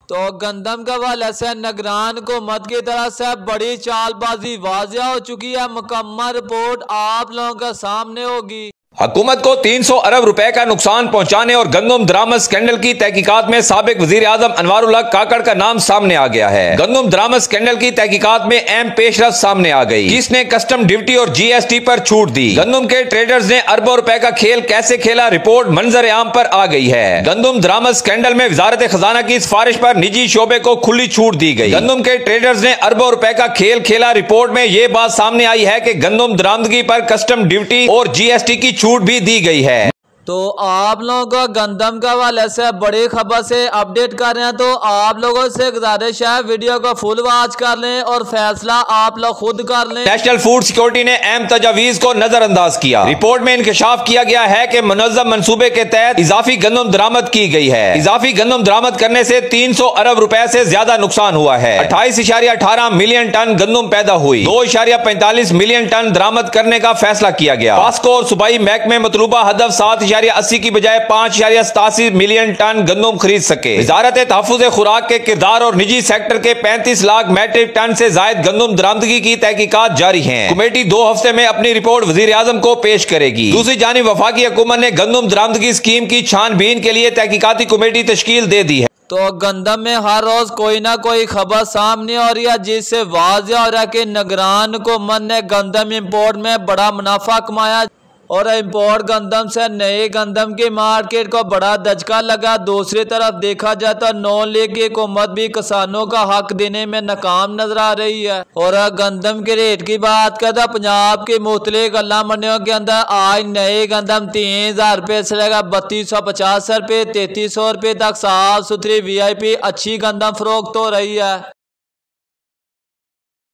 تو गंदम के हवाले से निगरान हुकूमत की तरफ से बड़ी चालबाजी वाज़िया हो चुकी है। मुकम्मल रिपोर्ट आप लोगों के सामने होगी। हुकूमत को 300 अरब रुपए का नुकसान पहुंचाने और गंदम दरामद स्कैंडल की तहकीकात में साबिक वजीर आजम अनवारुल्लाह काकड़ का नाम सामने आ गया है। गंदम दरामद स्कैंडल की तहकीकात में अहम पेशरफ सामने आ गई। किसने कस्टम ड्यूटी और GST पर छूट दी? गंदम के ट्रेडर्स ने अरबों रुपए का खेल कैसे खेला? रिपोर्ट मंजर आम पर आ गई है। गंदम दरामद स्कैंडल में वजारत खजाना की सिफारिश पर निजी शोबे को खुली छूट दी गई। गंदम के ट्रेडर्स ने अरबों रुपए का खेल खेला। रिपोर्ट में यह बात सामने आई है कि गंदम दरामदगी पर कस्टम ड्यूटी और GST की छूट भी दी गई है। तो आप लोगों को गंदम के हवाले से बड़ी खबर से अपडेट कर रहे हैं, तो आप लोगों से गुजारिश है वीडियो को फुल वॉच कर लें और फैसला आप लोग खुद कर लें। नेशनल फूड सिक्योरिटी ने अहम तजावीज को नजरअंदाज किया। रिपोर्ट में इंकशाफ किया गया है कि मुनज़्ज़म मंसूबे के तहत इजाफी गंदम दरामद की गई है। इजाफी गंदम दरामद करने से 300 अरब रुपए से ज्यादा नुकसान हुआ है। 28.18 मिलियन टन गंदम पैदा हुई। 2.45 मिलियन टन दरामद करने का फैसला किया गया। पास्को और सूबाई महकमे मतलूबा हदफ 7.80 की बजाय 5.87 मिलियन टन गंदम खरीद सके। वजारत तहफ़्फ़ुज़ खुराक के किरदार और निजी सेक्टर के 35 लाख मैट्रिक टन से जायद गंदम दरामदगी की तहकीकात जारी है। कमेटी 2 हफ्ते में अपनी रिपोर्ट वजीर आजम को पेश करेगी। दूसरी जानिब वफाकी हुकूमत ने गंदम दरामदगी स्कीम की छानबीन के लिए तहकीकाती कमेटी तश्कील दे दी है। तो गंदम में हर रोज कोई ना कोई खबर सामने आ रही है, जिससे वाज़िया हो रहा है कि निगरान हुकूमत ने गंदम इंपोर्ट में बड़ा मुनाफा कमाया और इंपोर्ट गंदम से नए गंदम की मार्केट को बड़ा दचका लगा। दूसरी तरफ देखा जाए तो नॉन लीग की हुकूमत भी किसानों का हक देने में नाकाम नजर आ रही है। और गंदम के रेट की बात करें तो पंजाब की मुख्तलिफ गल्ला मंडियों के अंदर आज नए गंदम 3000 रुपये से लेकर 3250 रुपये 3300 रुपये तक साफ सुथरी VIP अच्छी गंदम फरोख्त हो रही है।